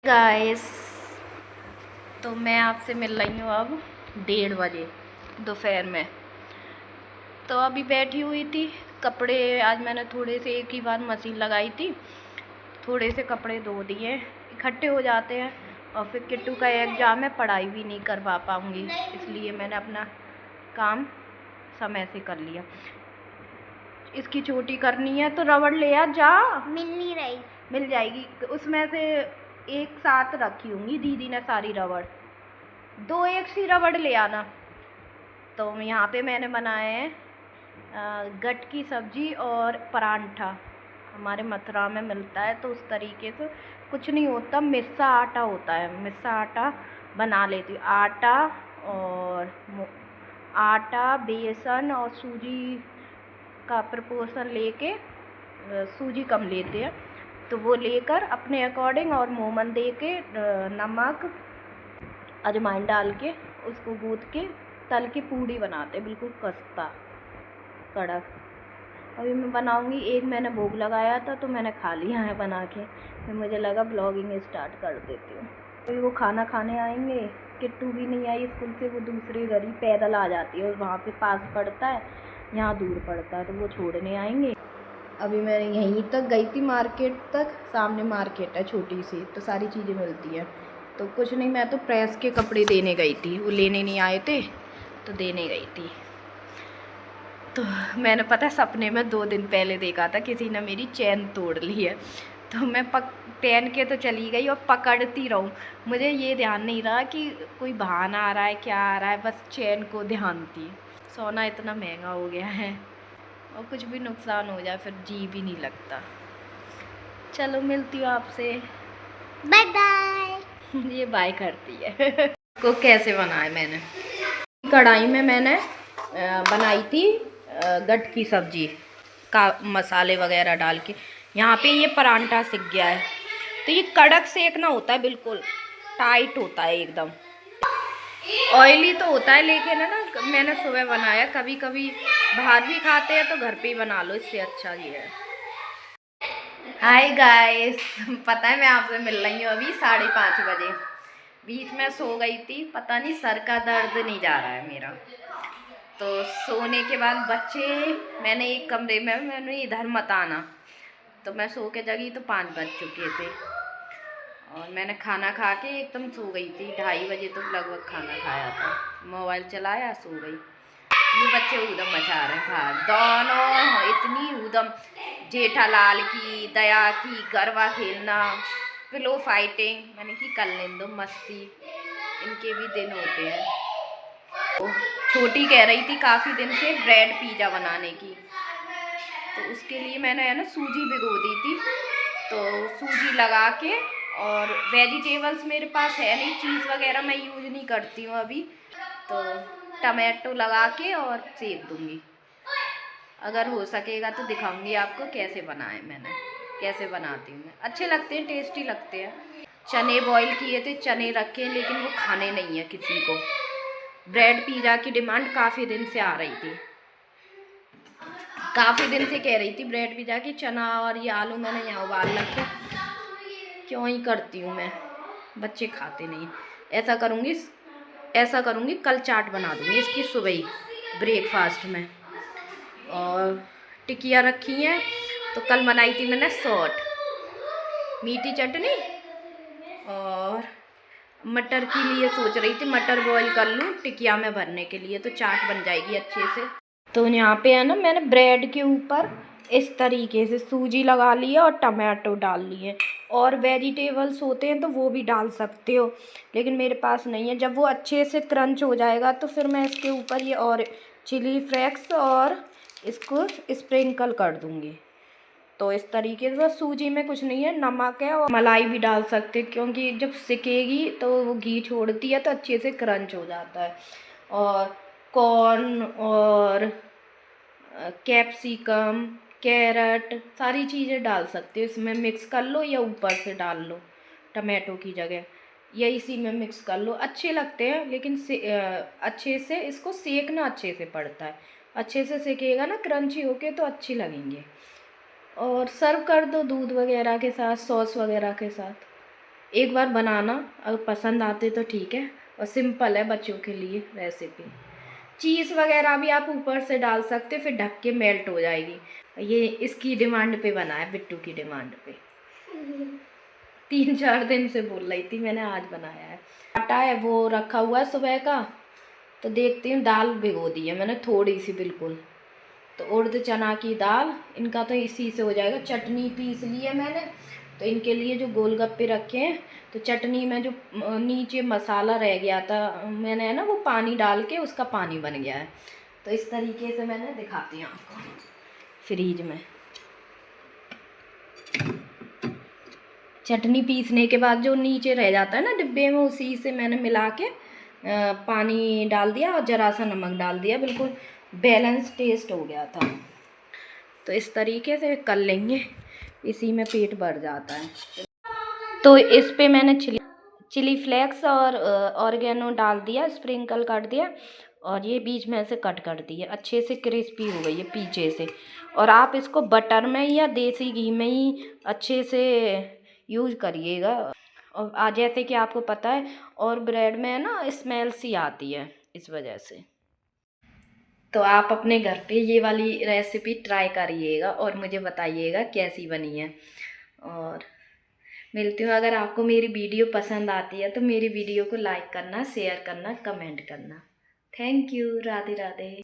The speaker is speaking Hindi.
गाइस, तो मैं आपसे मिल रही हूँ अब 1:30 बजे दोपहर में। तो अभी बैठी हुई थी, कपड़े आज मैंने थोड़े से एक ही बार मशीन लगाई थी, थोड़े से कपड़े धो दिए, इकट्ठे हो जाते हैं और फिर किट्टू का एग्ज़ाम है, पढ़ाई भी नहीं करवा पाऊँगी, इसलिए मैंने अपना काम समय से कर लिया। इसकी चोटी करनी है तो रबड़ ले आ, जा मिल नहीं रही। मिल जाएगी, उसमें से एक साथ रखी होंगी दीदी ने सारी रबड़, दो एक सी रबड़ ले आना। तो यहाँ पे मैंने बनाए हैं गट की सब्जी और परांठा, हमारे मथुरा में मिलता है तो उस तरीके से कुछ नहीं होता, मिस्सा आटा होता है, मिस्सा आटा बना लेती हूँ। आटा बेसन और सूजी का प्रपोर्शन लेके, सूजी कम लेते हैं तो वो लेकर अपने अकॉर्डिंग और मोमन दे के नमक अजवाइन डाल के उसको गूँथ के तल के पूड़ी बनाते, बिल्कुल खस्ता कड़क। अभी मैं बनाऊंगी, एक मैंने भोग लगाया था तो मैंने खा लिया है बना के, फिर मुझे लगा ब्लॉगिंग स्टार्ट कर देती हूँ। अभी वो खाना खाने आएंगे, किट्टू भी नहीं आई स्कूल से, वो दूसरे घर ही पैदल आ जाती है और वहाँ पे पास पड़ता है, यहाँ दूर पड़ता है तो वो छोड़ने आएंगे। अभी मैं यहीं तक गई थी मार्केट तक, सामने मार्केट है छोटी सी तो सारी चीज़ें मिलती हैं। तो कुछ नहीं, मैं तो प्रेस के कपड़े देने गई थी, वो लेने नहीं आए थे तो देने गई थी। तो मैंने पता है सपने में 2 दिन पहले देखा था किसी ने मेरी चैन तोड़ ली है, तो मैं पहन के तो चली गई और पकड़ती रहूँ, मुझे ये ध्यान नहीं रहा कि कोई बहाना आ रहा है क्या आ रहा है, बस चैन को ध्यान थी। सोना इतना महंगा हो गया है और कुछ भी नुकसान हो जाए फिर जी भी नहीं लगता। चलो मिलती हूँ आपसे, बाय बाय। ये बाय करती है को कैसे बनाया मैंने, कढ़ाई में मैंने बनाई थी गट की सब्जी का मसाले वगैरह डाल के। यहाँ पे ये परांठा सिक गया है तो ये कड़क सेकना होता है, बिल्कुल टाइट होता है एकदम, ऑयली तो होता है लेकिन है ना, मैंने सुबह बनाया, कभी कभी बाहर भी खाते हैं तो घर पे ही बना लो, इससे अच्छा ये है। हाय गाइस, पता है मैं आपसे मिल रही हूँ अभी 5:30 बजे, बीच में सो गई थी, पता नहीं सर का दर्द नहीं जा रहा है मेरा। तो सोने के बाद बच्चे, मैंने एक कमरे में, मैंने इधर मत आना, तो मैं सो के जगी तो 5 बज चुके थे और मैंने खाना खा के एकदम सो गई थी, 2:30 बजे तो लगभग खाना खाया था, मोबाइल चलाया सो गई। ये बच्चे ऊधम मचा रहे हैं बाहर, दोनों इतनी ऊधम, जेठालाल की, दया की, गरबा खेलना, पिलो फाइटिंग, मैंने कि कर लें दो मस्ती, इनके भी दिन होते हैं। तो छोटी कह रही थी काफ़ी दिन से ब्रेड पिज़्ज़ा बनाने की, तो उसके लिए मैंने है ना सूजी भिगो दी थी, तो सूजी लगा के, और वेजिटेबल्स मेरे पास है नहीं, चीज़ वगैरह मैं यूज़ नहीं करती हूँ अभी, तो टमाटो लगा के और सेक दूँगी। अगर हो सकेगा तो दिखाऊंगी आपको कैसे बनाए मैंने, कैसे बनाती हूँ मैं, अच्छे लगते हैं, टेस्टी लगते हैं। चने बॉईल किए थे, चने रखे लेकिन वो खाने नहीं है किसी को, ब्रेड पिज़्ज़ा की डिमांड काफ़ी दिन से आ रही थी, काफ़ी दिन से कह रही थी ब्रेड पिज़्ज़ा की। चना और ये आलू मैंने यहाँ उबाल रखे, क्यों ही करती हूँ मैं, बच्चे खाते नहीं। ऐसा करूँगी कल चाट बना दूँगी इसकी सुबह ही ब्रेकफास्ट में। और टिकिया रखी हैं तो कल बनाई थी मैंने सॉट, मीठी चटनी, और मटर के लिए सोच रही थी मटर बॉईल कर लूँ टिकिया में भरने के लिए, तो चाट बन जाएगी अच्छे से। तो यहाँ पे है ना, मैंने ब्रेड के ऊपर इस तरीके से सूजी लगा ली है और टमाटो डाल लिए, और वेजिटेबल्स होते हैं तो वो भी डाल सकते हो, लेकिन मेरे पास नहीं है। जब वो अच्छे से क्रंच हो जाएगा तो फिर मैं इसके ऊपर ये और चिली फ्लेक्स और इसको स्प्रिंकल कर दूँगी। तो इस तरीके से, बस सूजी में कुछ नहीं है, नमक है और मलाई भी डाल सकते हैं, क्योंकि जब सिकेगी तो वो घी छोड़ती है तो अच्छे से क्रंच हो जाता है। और कॉर्न और कैप्सिकम, कैरेट, सारी चीज़ें डाल सकते हो इसमें, मिक्स कर लो या ऊपर से डाल लो टमाटो की जगह, या इसी में मिक्स कर लो, अच्छे लगते हैं। लेकिन अच्छे से इसको सेकना अच्छे से पड़ता है, अच्छे से सेकेगा ना क्रंची होके तो अच्छी लगेंगे। और सर्व कर दो दूध वगैरह के साथ, सॉस वगैरह के साथ। एक बार बनाना, अगर पसंद आते तो ठीक है। और सिंपल है बच्चों के लिए रेसिपी। चीज़ वगैरह भी आप ऊपर से डाल सकते हो, फिर ढक के मेल्ट हो जाएगी। ये इसकी डिमांड पे बना है, बिट्टू की डिमांड पे। 3-4 दिन से बोल रही थी, मैंने आज बनाया है। आटा है वो रखा हुआ है सुबह का, तो देखती हूँ। दाल भिगो दी है मैंने थोड़ी सी बिल्कुल, तो उड़द चना की दाल, इनका तो इसी से हो जाएगा। चटनी पीस ली है मैंने, तो इनके लिए जो गोलगप्पे रखे हैं, तो चटनी में जो नीचे मसाला रह गया था मैंने, है ना, वो पानी डाल के उसका पानी बन गया है। तो इस तरीके से मैंने दिखाती हूँ आपको। फ्रीज में चटनी पीसने के बाद जो नीचे रह जाता है ना डिब्बे में, उसी से मैंने मिला के पानी डाल दिया और ज़रा सा नमक डाल दिया, बिल्कुल बैलेंस टेस्ट हो गया था। तो इस तरीके से कर लेंगे, इसी में पेट भर जाता है। तो इस पे मैंने चिली फ्लेक्स और ऑर्गेनो डाल दिया, स्प्रिंकल कर दिया, और ये बीच में से कट कर दिए। अच्छे से क्रिस्पी हो गई है पीछे से। और आप इसको बटर में या देसी घी में ही अच्छे से यूज करिएगा। और आज जैसे कि आपको पता है, और ब्रेड में है ना स्मेल सी आती है, इस वजह से। तो आप अपने घर पे ये वाली रेसिपी ट्राई करिएगा और मुझे बताइएगा कैसी बनी है। और मिलती हूँ। अगर आपको मेरी वीडियो पसंद आती है तो मेरी वीडियो को लाइक करना, शेयर करना, कमेंट करना। Thank you. राधे राधे।